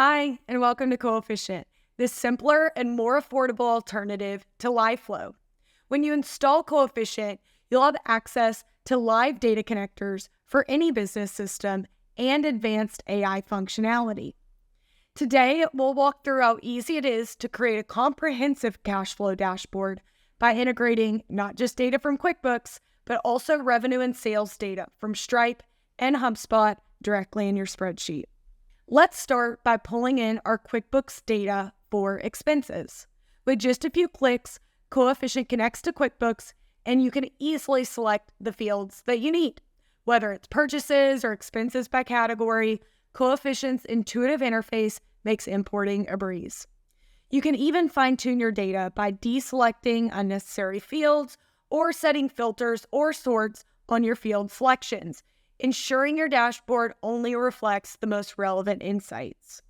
Hi, and welcome to Coefficient, the simpler and more affordable alternative to Liveflow. When you install Coefficient, you'll have access to live data connectors for any business system and advanced AI functionality. Today, we'll walk through how easy it is to create a comprehensive cash flow dashboard by integrating not just data from QuickBooks, but also revenue and sales data from Stripe and HubSpot directly in your spreadsheet. Let's start by pulling in our QuickBooks data for expenses. With just a few clicks, Coefficient connects to QuickBooks, and you can easily select the fields that you need. Whether it's purchases or expenses by category, Coefficient's intuitive interface makes importing a breeze. You can even fine-tune your data by deselecting unnecessary fields or setting filters or sorts on your field selections, ensuring your dashboard only reflects the most relevant insights.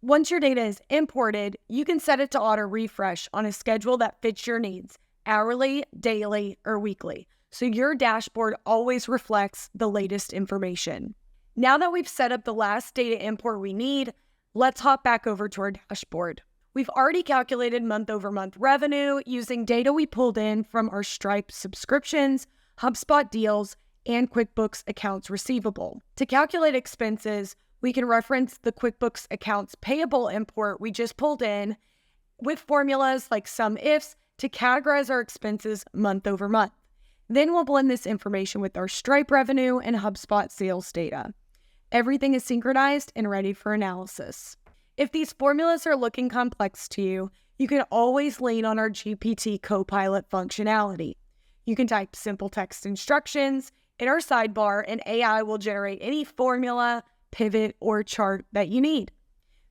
Once your data is imported, you can set it to auto-refresh on a schedule that fits your needs, hourly, daily, or weekly, so your dashboard always reflects the latest information. Now that we've set up the last data import we need, let's hop back over to our dashboard. We've already calculated month-over-month revenue using data we pulled in from our Stripe subscriptions, HubSpot deals, and QuickBooks accounts receivable. To calculate expenses, we can reference the QuickBooks accounts payable import we just pulled in with formulas like sum ifs to categorize our expenses month over month. Then we'll blend this information with our Stripe revenue and HubSpot sales data. Everything is synchronized and ready for analysis. If these formulas are looking complex to you, you can always lean on our GPT Copilot functionality. You can type simple text instructions in our sidebar, and AI will generate any formula, pivot, or chart that you need.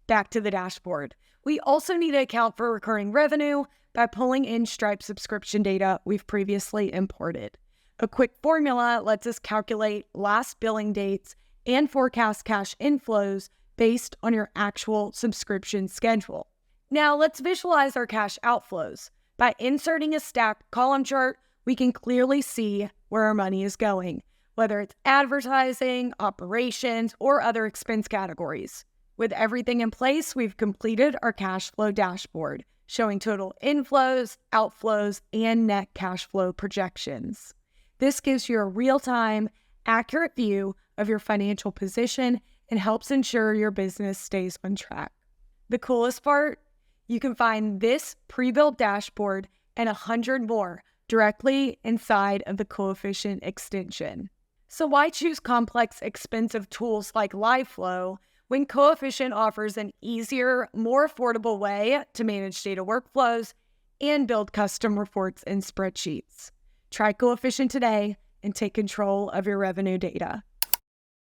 Back to the dashboard. We also need to account for recurring revenue by pulling in Stripe subscription data we've previously imported. A quick formula lets us calculate last billing dates and forecast cash inflows based on your actual subscription schedule. Now let's visualize our cash outflows. By inserting a stacked column chart, we can clearly see where our money is going, whether it's advertising, operations, or other expense categories. With everything in place, we've completed our cash flow dashboard, showing total inflows, outflows, and net cash flow projections. This gives you a real-time, accurate view of your financial position and helps ensure your business stays on track. The coolest part? You can find this pre-built dashboard and 100 more directly inside of the Coefficient extension. So why choose complex, expensive tools like Liveflow when Coefficient offers an easier, more affordable way to manage data workflows and build custom reports and spreadsheets? Try Coefficient today and take control of your revenue data.